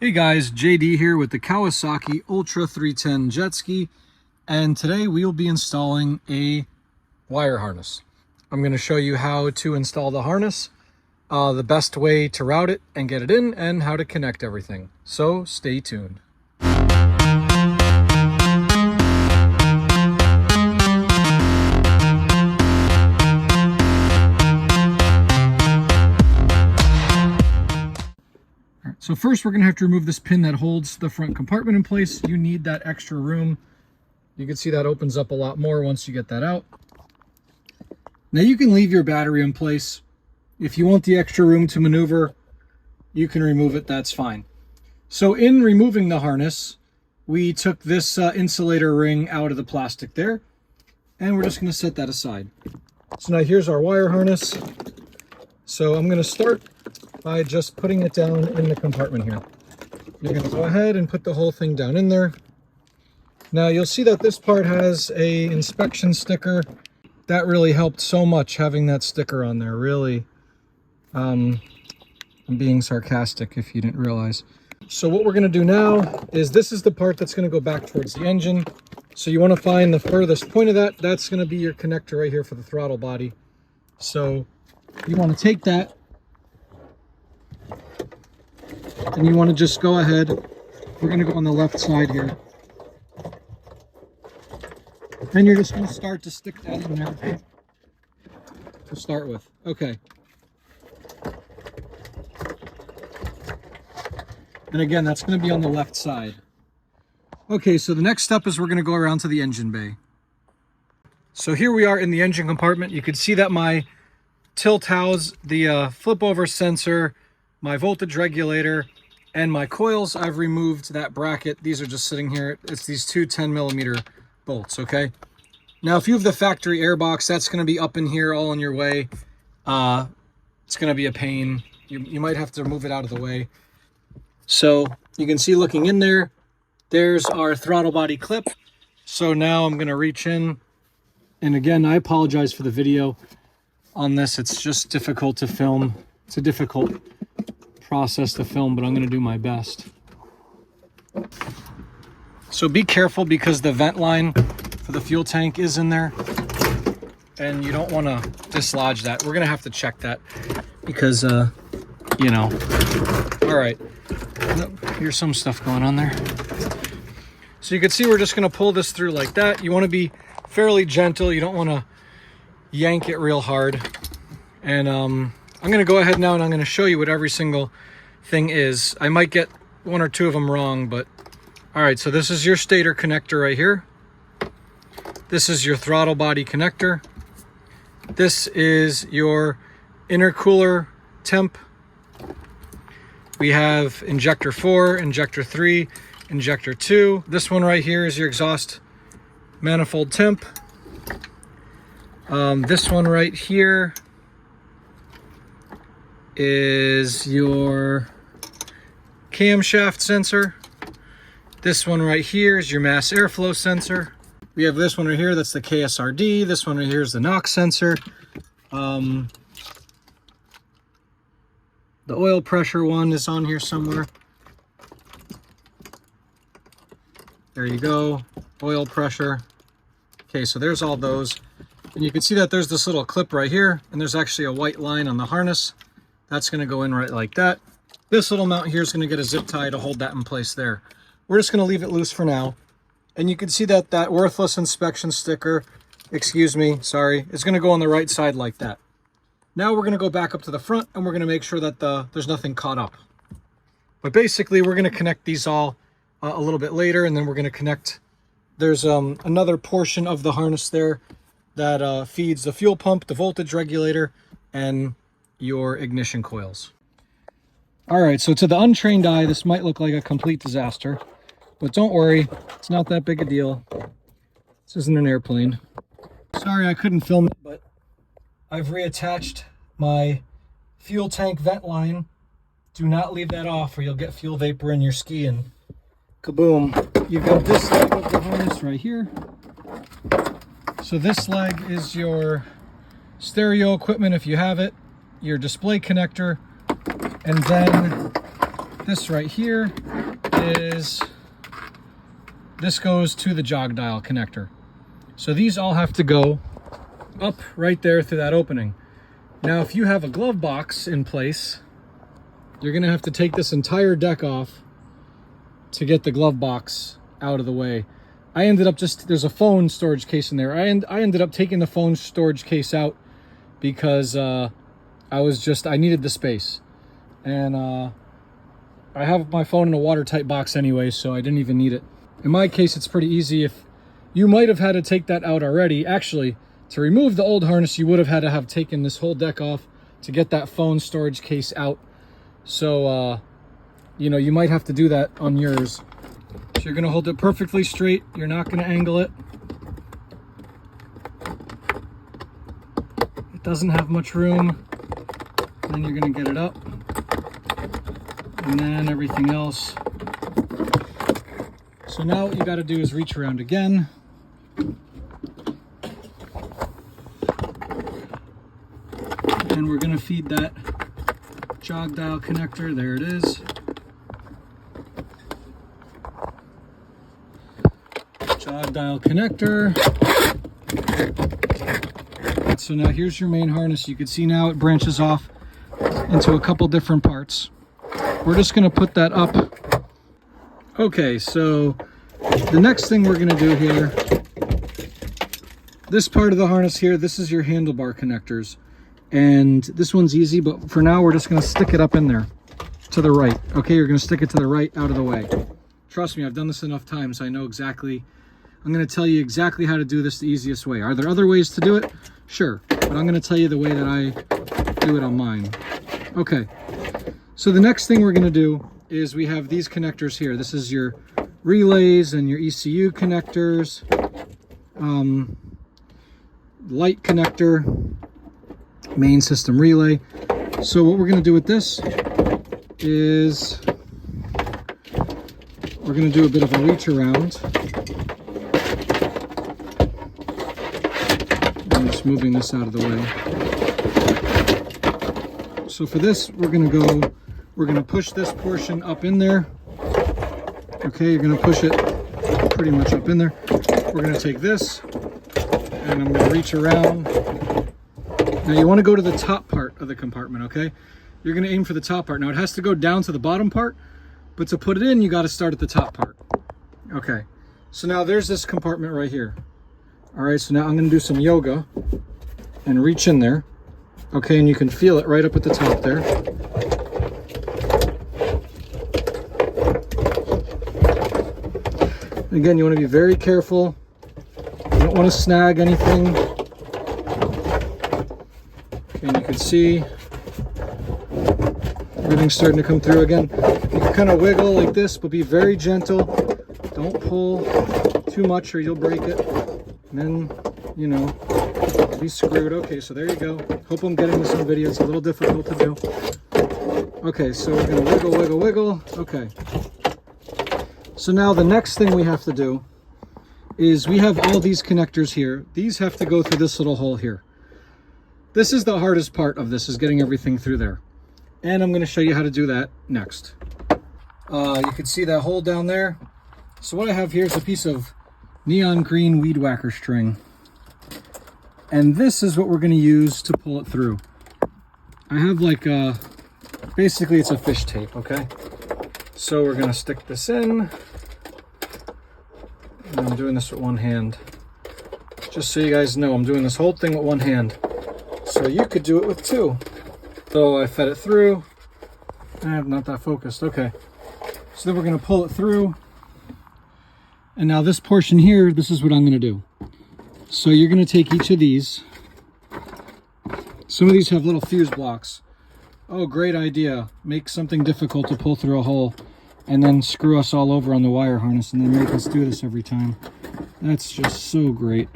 Hey guys, JD here with the Kawasaki Ultra 310 jet ski, and today we will be installing a wire harness. I'm going to show you how to install the harness, the best way to route it and get it in, and how to connect everything. So stay tuned. So first we're going to have to remove this pin that holds the front compartment in place. You need that extra room. You can see that opens up a lot more once you get that out. Now you can leave your battery in place. If you want the extra room to maneuver, you can remove it, that's fine. So in removing the harness, we took this insulator ring out of the plastic there, and we're just going to set that aside. So now here's our wire harness. So I'm going to start by just putting it down in the compartment here. You're going to go ahead and put the whole thing down in there. Now you'll see that this part has a inspection sticker. That really helped so much, having that sticker on there. Really, I'm being sarcastic if you didn't realize. So what we're going to do now is, this is the part that's going to go back towards the engine. So you want to find the furthest point of that. That's going to be your connector right here for the throttle body. So you want to take that, and you want to just go ahead. We're going to go on the left side here. And you're just going to start to stick that in there to start with. Okay. And again, that's going to be on the left side. Okay, so the next step is we're going to go around to the engine bay. So here we are in the engine compartment. You can see that my tilt house, the flip over sensor, my voltage regulator, and my coils, I've removed that bracket. These are just sitting here. It's these two 10mm bolts, okay? Now, if you have the factory air box, that's going to be up in here all in your way. It's going to be a pain. You might have to move it out of the way. So you can see, looking in there, there's our throttle body clip. So now I'm going to reach in. And again, I apologize for the video on this. It's just difficult to film. It's a difficult process to film, but I'm going to do my best. So be careful, because the vent line for the fuel tank is in there, and you don't want to dislodge that. We're going to have to check that because, you know. All right. Here's some stuff going on there. So you can see we're just going to pull this through like that. You want to be fairly gentle. You don't want to yank it real hard. And I'm going to go ahead now and I'm going to show you what every single thing is. I might get one or two of them wrong, but all right. So this is your stator connector right here. This is your throttle body connector. This is your intercooler temp. We have injector 4, injector 3, injector 2. This one right here is your exhaust manifold temp. This one right here is your camshaft sensor. This one right here is your mass airflow sensor. We have this one right here, that's the KSRD. This one right here is the NOx sensor. The oil pressure one is on here somewhere. There you go, oil pressure. Okay, so there's all those. And you can see that there's this little clip right here, and there's actually a white line on the harness. That's going to go in right like that. This little mount here is going to get a zip tie to hold that in place there. We're just going to leave it loose for now. And you can see that that worthless inspection sticker, excuse me, sorry, is going to go on the right side like that. Now we're going to go back up to the front, and we're going to make sure that there's nothing caught up. But basically, we're going to connect these all a little bit later, and then we're going to connect. There's another portion of the harness there that feeds the fuel pump, the voltage regulator, and your ignition coils. All right, so to the untrained eye, this might look like a complete disaster, but don't worry, it's not that big a deal. This isn't an airplane. Sorry I couldn't film it, but I've reattached my fuel tank vent line. Do not leave that off, or you'll get fuel vapor in your ski, and kaboom. You've got this leg of the harness right here. So this leg is your stereo equipment if you have it, your display connector, and then this right here this goes to the jog dial connector. So these all have to go up right there through that opening. Now, if you have a glove box in place, you're gonna have to take this entire deck off to get the glove box out of the way. I ended up there's a phone storage case in there. I ended up taking the phone storage case out because I needed the space. And I have my phone in a watertight box anyway, so I didn't even need it. In my case, it's pretty easy. If you might have had to take that out already. Actually, to remove the old harness, you would have had to have taken this whole deck off to get that phone storage case out. So, you know, you might have to do that on yours. So you're gonna hold it perfectly straight. You're not gonna angle it. It doesn't have much room. Then you're gonna get it up. And then everything else. So now what you gotta do is reach around again. And we're gonna feed that jog dial connector. There it is. Jog dial connector. So now here's your main harness. You can see now it branches off into a couple different parts. We're just gonna put that up. Okay, so the next thing we're gonna do here, this part of the harness here, this is your handlebar connectors. And this one's easy, but for now we're just gonna stick it up in there to the right. Okay, you're gonna stick it to the right, out of the way. Trust me, I've done this enough times. I know exactly, I'm gonna tell you exactly how to do this the easiest way. Are there other ways to do it? Sure, but I'm gonna tell you the way that I do it on mine. Okay, so the next thing we're gonna do is we have these connectors here. This is your relays and your ECU connectors, light connector, main system relay. So what we're going to do with this is we're going to do a bit of a reach around. I'm just moving this out of the way. So for this, we're going to push this portion up in there. Okay, you're going to push it pretty much up in there. We're going to take this and I'm going to reach around. Now you want to go to the top part of the compartment, okay? You're going to aim for the top part. Now it has to go down to the bottom part, but to put it in, you got to start at the top part. Okay, so now there's this compartment right here. All right, so now I'm going to do some yoga and reach in there. Okay, and you can feel it right up at the top there. Again, you want to be very careful. You don't want to snag anything. Okay, and you can see everything's starting to come through again. You can kind of wiggle like this, but be very gentle. Don't pull too much or you'll break it. And then, you know, you'll be screwed. Okay, so there you go. Hope I'm getting this on video. It's a little difficult to do. Okay, so we're going to wiggle, wiggle, wiggle. Okay. So now the next thing we have to do is we have all these connectors here. These have to go through this little hole here. This is the hardest part of this, is getting everything through there. And I'm going to show you how to do that next. You can see that hole down there. So what I have here is a piece of neon green weed whacker string. And this is what we're going to use to pull it through. I have like basically it's a fish tape, okay? So we're going to stick this in. And I'm doing this with one hand. Just so you guys know, I'm doing this whole thing with one hand. So you could do it with two. So I fed it through. I'm not that focused. Okay. So then we're going to pull it through. And now this portion here, this is what I'm going to do. So you're going to take each of these. Some of these have little fuse blocks. Oh, great idea. Make something difficult to pull through a hole and then screw us all over on the wire harness and then make us do this every time. That's just so great.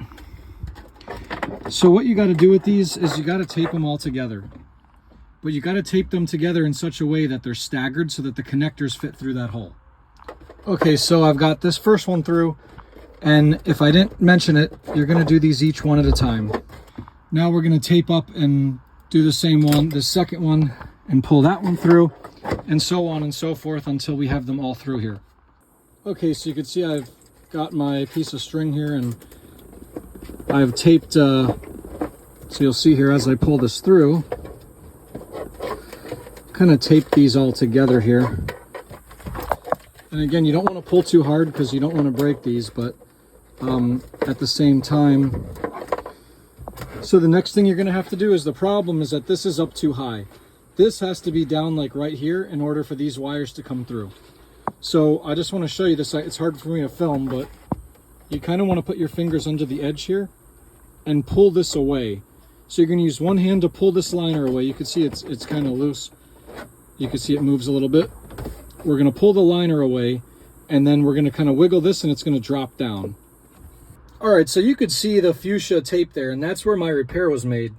So what you got to do with these is you got to tape them all together. But you got to tape them together in such a way that they're staggered so that the connectors fit through that hole. Okay, so I've got this first one through, and if I didn't mention it, you're going to do these each one at a time. Now we're going to tape up and do the same one, the second one, and pull that one through, and so on and so forth until we have them all through here. Okay, so you can see I've got my piece of string here, and I've taped, so you'll see here as I pull this through, kind of tape these all together here. And again, you don't want to pull too hard because you don't want to break these, but at the same time, so the next thing you're going to have to do is, the problem is that this is up too high. This has to be down like right here in order for these wires to come through. So I just want to show you this. It's hard for me to film, but you kind of want to put your fingers under the edge here and pull this away. So you're going to use one hand to pull this liner away. You can see it's kind of loose. You can see it moves a little bit. We're going to pull the liner away, and then we're going to kind of wiggle this, and it's going to drop down. All right, so you could see the fuchsia tape there, and that's where my repair was made.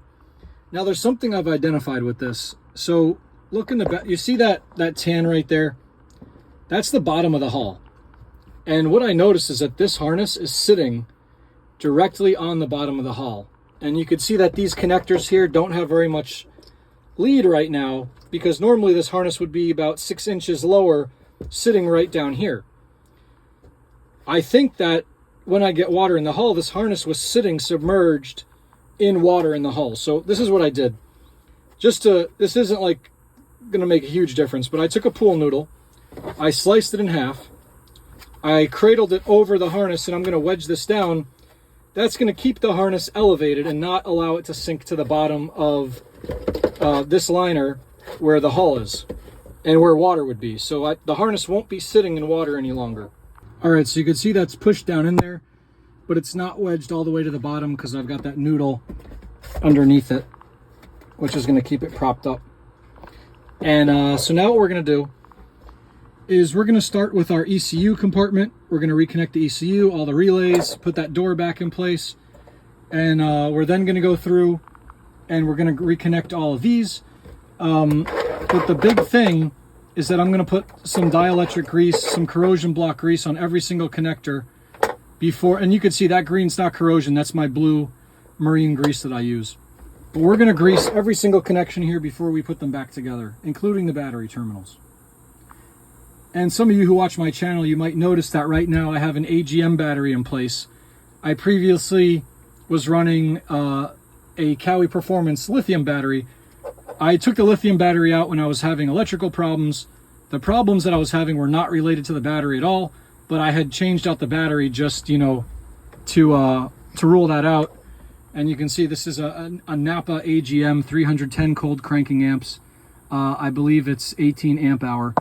Now there's something I've identified with this. So look in the back, you see that tan right there? That's the bottom of the hull. And what I noticed is that this harness is sitting directly on the bottom of the hull. And you can see that these connectors here don't have very much lead right now, because normally this harness would be about 6 inches lower, sitting right down here. I think that when I get water in the hull, this harness was sitting submerged in water in the hull. So this is what I did. This isn't like gonna make a huge difference, but I took a pool noodle, I sliced it in half, I cradled it over the harness, and I'm gonna wedge this down. That's gonna keep the harness elevated and not allow it to sink to the bottom of this liner where the hull is and where water would be. So the harness won't be sitting in water any longer. All right, so you can see that's pushed down in there, but it's not wedged all the way to the bottom because I've got that noodle underneath it, which is going to keep it propped up. And so now what we're going to do is we're going to start with our ECU compartment. We're going to reconnect the ECU, all the relays, put that door back in place, and we're then going to go through and we're going to reconnect all of these. But the big thing is that I'm going to put some dielectric grease, some corrosion block grease on every single connector before, and you can see that green's not corrosion, that's my blue marine grease that I use. But we're going to grease every single connection here before we put them back together, including the battery terminals. And some of you who watch my channel, you might notice that right now I have an AGM battery in place. I previously was running a Kawi Performance lithium battery. I took the lithium battery out when I was having electrical problems. The problems that I was having were not related to the battery at all, but I had changed out the battery just, you know, to rule that out. And you can see this is a Napa AGM 310 cold cranking amps. I believe it's 18 amp hour.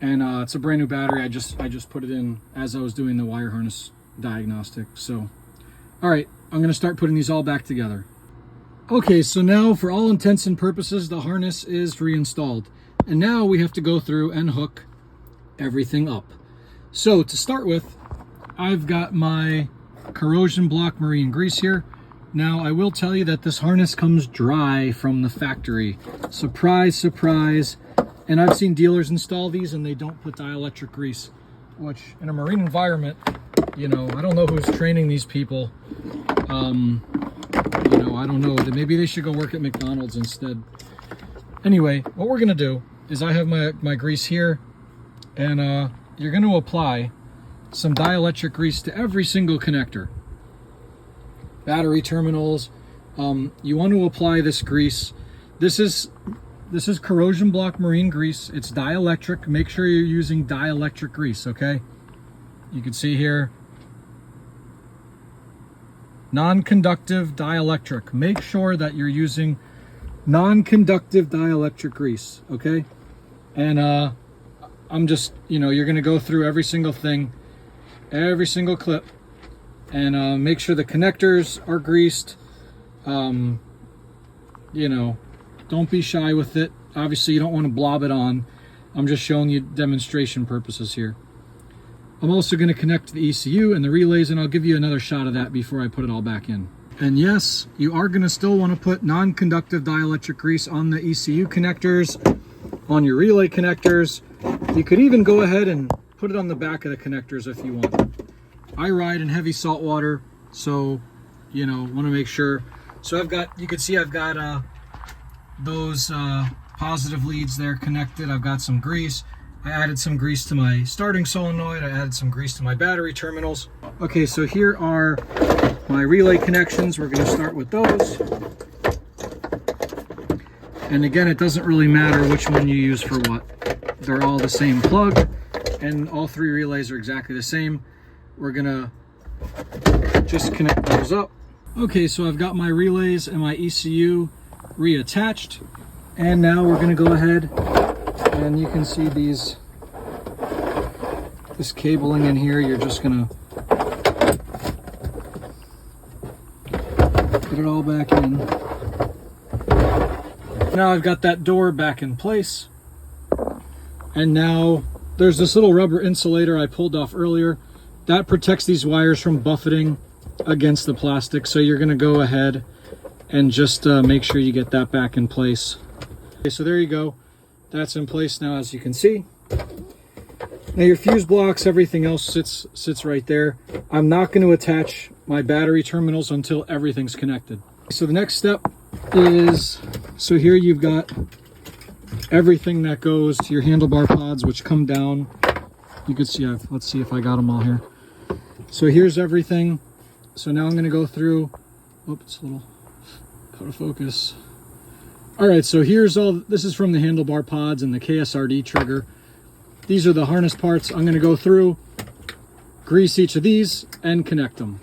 And it's a brand new battery. I just put it in as I was doing the wire harness diagnostic. So, all right, I'm gonna start putting these all back together. Okay, so now for all intents and purposes, the harness is reinstalled. And now we have to go through and hook everything up. So to start with, I've got my corrosion block marine grease here. Now I will tell you that this harness comes dry from the factory. Surprise, surprise. And I've seen dealers install these and they don't put dielectric grease, which in a marine environment, you know, I don't know who's training these people. You know, I don't know, maybe they should go work at McDonald's instead. Anyway, what we're gonna do is I have my grease here, and you're gonna apply some dielectric grease to every single connector. Battery terminals, you want to apply this grease. This is corrosion block marine grease. It's dielectric. Make sure you're using dielectric grease, okay? You can see here, non-conductive dielectric. Make sure that you're using non-conductive dielectric grease, okay? And I'm just, you know, you're gonna go through every single thing, every single clip, and make sure the connectors are greased. You know, don't be shy with it. Obviously, you don't want to blob it on. I'm just showing you demonstration purposes here. I'm also going to connect the ECU and the relays, and I'll give you another shot of that before I put it all back in. And yes, you are going to still want to put non-conductive dielectric grease on the ECU connectors, on your relay connectors. You could even go ahead and put it on the back of the connectors if you want. I ride in heavy salt water, so, you know, want to make sure. So I've got, you can see I've got those positive leads there connected. I've got some grease. I added some grease to my starting solenoid. I added some grease to my battery terminals. Okay, so here are my relay connections. We're going to start with those. And again, it doesn't really matter which one you use for what. They're all the same plug, and all three relays are exactly the same. We're going to just connect those up. Okay, so I've got my relays and my ECU reattached. And now we're going to go ahead, and you can see this cabling in here. You're just going to get it all back in. Now I've got that door back in place. And now there's this little rubber insulator I pulled off earlier. That protects these wires from buffeting against the plastic. So you're going to go ahead and just make sure you get that back in place. Okay, so there you go. That's in place now, as you can see. Now your fuse blocks, everything else sits right there. I'm not going to attach my battery terminals until everything's connected. So the next step is, so here you've got everything that goes to your handlebar pods, which come down. You can see, let's see if I got them all here. So here's everything. So now I'm going to go through, oops, a little out of focus. All right, so here's all, this is from the handlebar pods and the KSRD trigger. These are the harness parts. I'm going to go through, grease each of these, and connect them.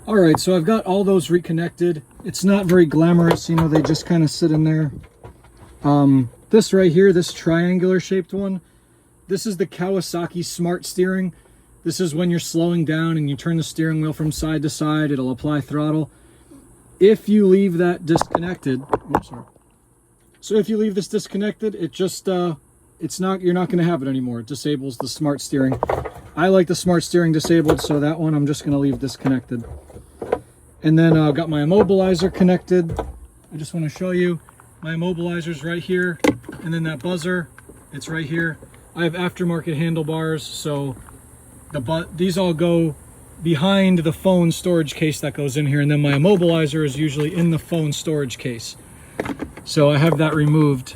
All right, so I've got all those reconnected. It's not very glamorous, you know, they just kind of sit in there. This right here, this triangular shaped one, this is the Kawasaki Smart Steering. This is when you're slowing down and you turn the steering wheel from side to side, it'll apply throttle. If you leave that disconnected, oops, sorry. So if you leave this disconnected, it just, you're not going to have it anymore. It disables the smart steering. I like the smart steering disabled, so that one I'm just going to leave disconnected. And then I've got my immobilizer connected. I just want to show you my immobilizer's right here, and then that buzzer, it's right here. I have aftermarket handlebars, so these all go behind the phone storage case that goes in here, and then my immobilizer is usually in the phone storage case. So I have that removed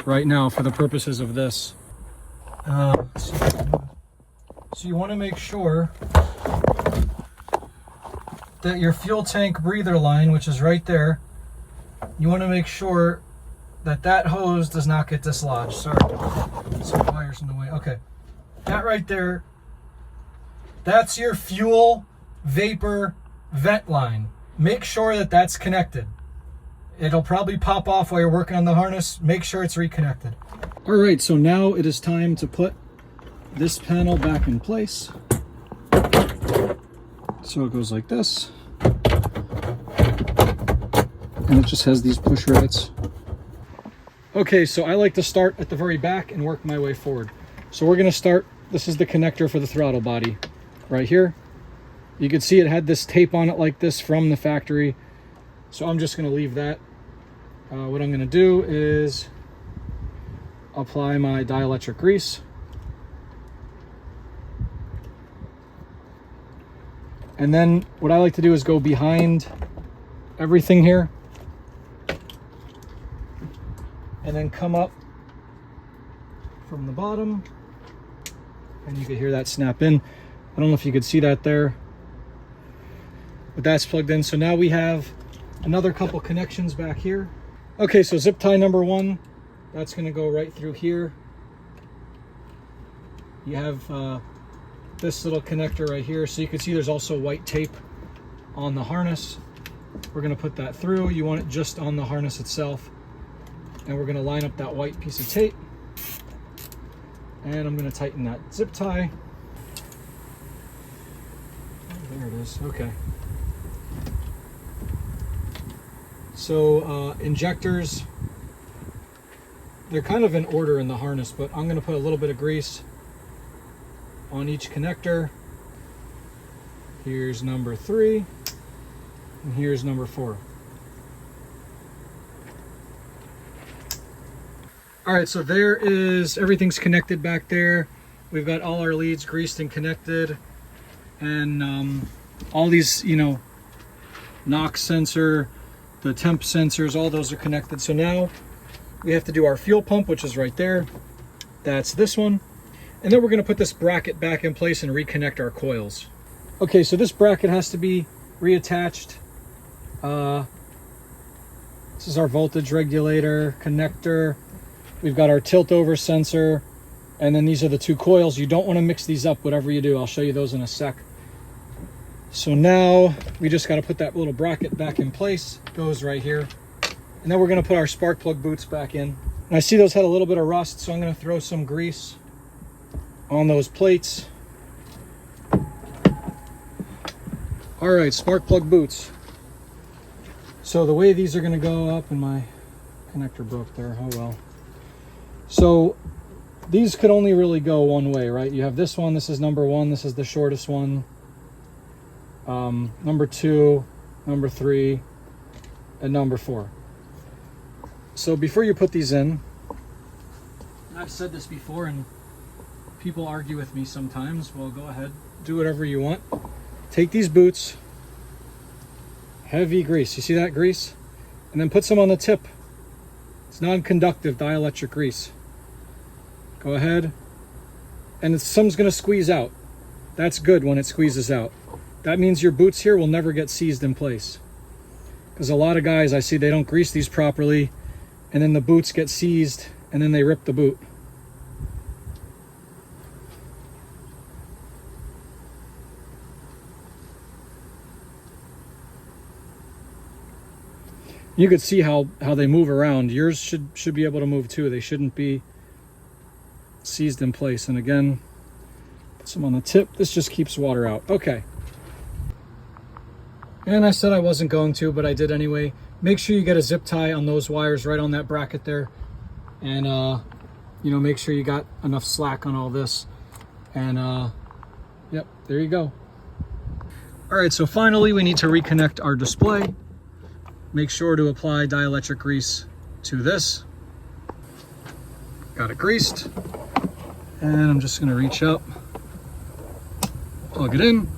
right now for the purposes of this. So you want to make sure that your fuel tank breather line, which is right there, you want to make sure that that hose does not get dislodged. Sorry, some wires in the way. Okay, that right there, that's your fuel vapor vent line. Make sure that that's connected. It'll probably pop off while you're working on the harness. Make sure it's reconnected. All right, so now it is time to put this panel back in place. So it goes like this. And it just has these push rights. Okay, so I like to start at the very back and work my way forward. So we're gonna start, this is the connector for the throttle body right here. You can see it had this tape on it like this from the factory. So I'm just gonna leave that. What I'm gonna do is apply my dielectric grease. And then what I like to do is go behind everything here and then come up from the bottom, and you can hear that snap in. I don't know if you could see that there, but that's plugged in. So now we have another couple connections back here. Okay, so zip tie number one, that's gonna go right through here. You have this little connector right here. So you can see there's also white tape on the harness. We're gonna put that through. You want it just on the harness itself. And we're gonna line up that white piece of tape. And I'm gonna tighten that zip tie. Oh, there it is, okay. So injectors, they're kind of in order in the harness, but I'm gonna put a little bit of grease on each connector. Here's number 3, and here's number 4. All right, so there is, everything's connected back there. We've got all our leads greased and connected, and all these, you know, NOx sensor, the temp sensors, all those are connected. So now we have to do our fuel pump, which is right there. That's this one. And then we're going to put this bracket back in place and reconnect our coils. Okay, so this bracket has to be reattached. This is our voltage regulator connector. We've got our tilt over sensor. And then these are the two coils. You don't want to mix these up, whatever you do. I'll show you those in a sec. So now we just got to put that little bracket back in place. Goes right here. And then we're going to put our spark plug boots back in. And I see those had a little bit of rust, so I'm going to throw some grease on those plates. All right, spark plug boots. So the way these are going to go up, and my connector broke there. Oh well. So these could only really go one way, right? You have this one. This is number one. This is the shortest one. Number two, number three, and number four. So before you put these in, and I've said this before and people argue with me sometimes, well, go ahead, do whatever you want. Take these boots, heavy grease, you see that grease? And then put some on the tip. It's non-conductive dielectric grease. Go ahead, and some's gonna squeeze out. That's good when it squeezes out. That means your boots here will never get seized in place. Because a lot of guys I see, they don't grease these properly, and then the boots get seized, and then they rip the boot. You could see how they move around. Yours should be able to move too. They shouldn't be seized in place. And again, put some on the tip. This just keeps water out. Okay. And I said I wasn't going to, but I did anyway. Make sure you get a zip tie on those wires right on that bracket there. And, you know, make sure you got enough slack on all this. And, yep, there you go. All right, so finally we need to reconnect our display. Make sure to apply dielectric grease to this. Got it greased. And I'm just gonna reach up, plug it in.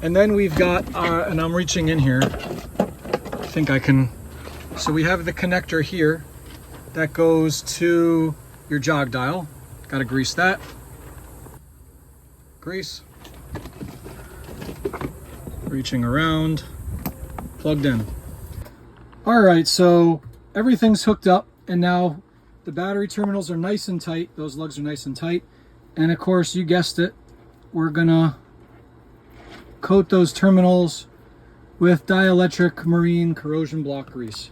And then we've got, and I'm reaching in here. I think I can. So we have the connector here that goes to your jog dial. Got to grease that. Grease. Reaching around, plugged in. All right, so everything's hooked up, and now the battery terminals are nice and tight. Those lugs are nice and tight. And of course, you guessed it, we're gonna coat those terminals with dielectric marine corrosion block grease.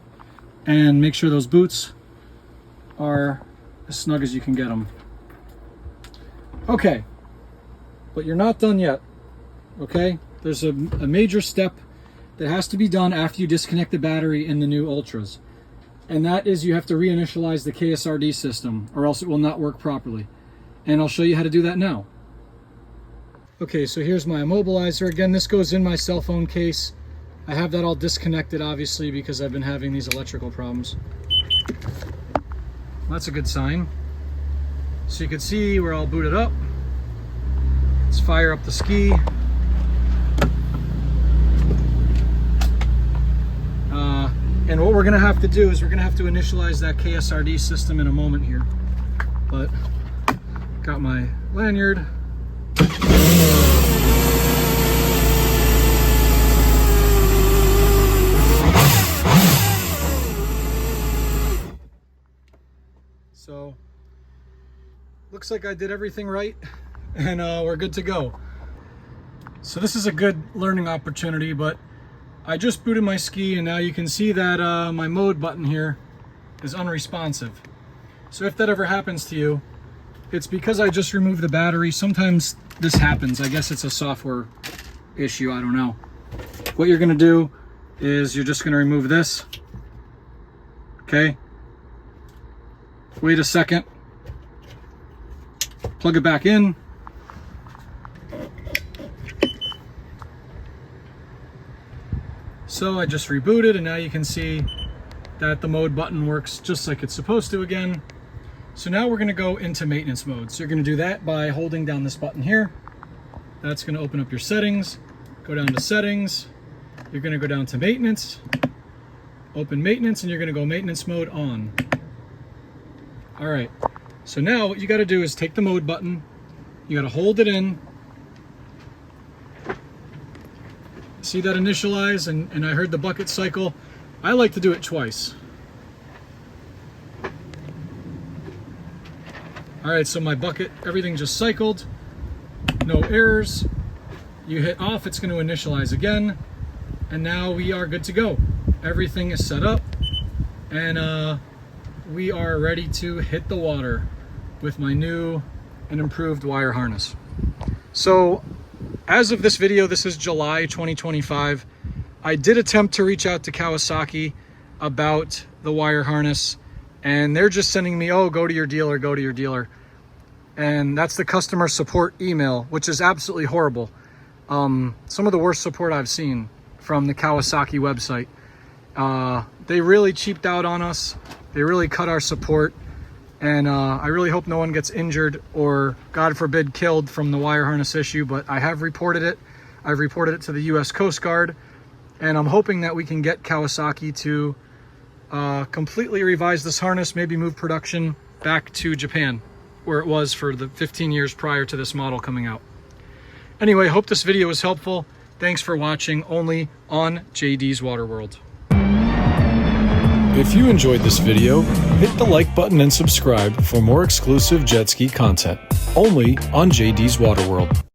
And make sure those boots are as snug as you can get them. Okay, but you're not done yet, okay? There's a major step that has to be done after you disconnect the battery in the new Ultras. And that is you have to reinitialize the KSRD system, or else it will not work properly. And I'll show you how to do that now. Okay, so here's my immobilizer. Again, this goes in my cell phone case. I have that all disconnected, obviously, because I've been having these electrical problems. That's a good sign. So you can see we're all booted up. Let's fire up the ski. And what we're gonna have to do is we're gonna have to initialize that KSRD system in a moment here. But got my lanyard. So looks like I did everything right, and we're good to go. So this is a good learning opportunity, but I just booted my ski, and now you can see that my mode button here is unresponsive. So if that ever happens to you, it's because I just removed the battery. Sometimes this happens. I guess it's a software issue, I don't know. What you're gonna do is you're just gonna remove this, okay? Wait a second, plug it back in. So I just rebooted, and now you can see that the mode button works just like it's supposed to again. So now we're gonna go into maintenance mode. So you're gonna do that by holding down this button here. That's gonna open up your settings. Go down to settings. You're gonna go down to maintenance, open maintenance, and you're gonna go maintenance mode on. All right, so now what you got to do is take the mode button, you got to hold it in. See that initialize, and I heard the bucket cycle. I like to do it twice. All right, so my bucket, everything just cycled, no errors. You hit off, it's going to initialize again, and now we are good to go. Everything is set up, and we are ready to hit the water with my new and improved wire harness. So as of this video, this is July 2025. I did attempt to reach out to Kawasaki about the wire harness, and they're just sending me, oh, go to your dealer, go to your dealer. And that's the customer support email, which is absolutely horrible. Some of the worst support I've seen from the Kawasaki website. They really cheaped out on us. They really cut our support. And I really hope no one gets injured or, God forbid, killed from the wire harness issue, but I have reported it. I've reported it to the US Coast Guard, and I'm hoping that we can get Kawasaki to completely revise this harness, maybe move production back to Japan, where it was for the 15 years prior to this model coming out. Anyway, hope this video was helpful. Thanks for watching, only on JD's Water World. If you enjoyed this video, hit the like button and subscribe for more exclusive jet ski content, only on JD's Water World.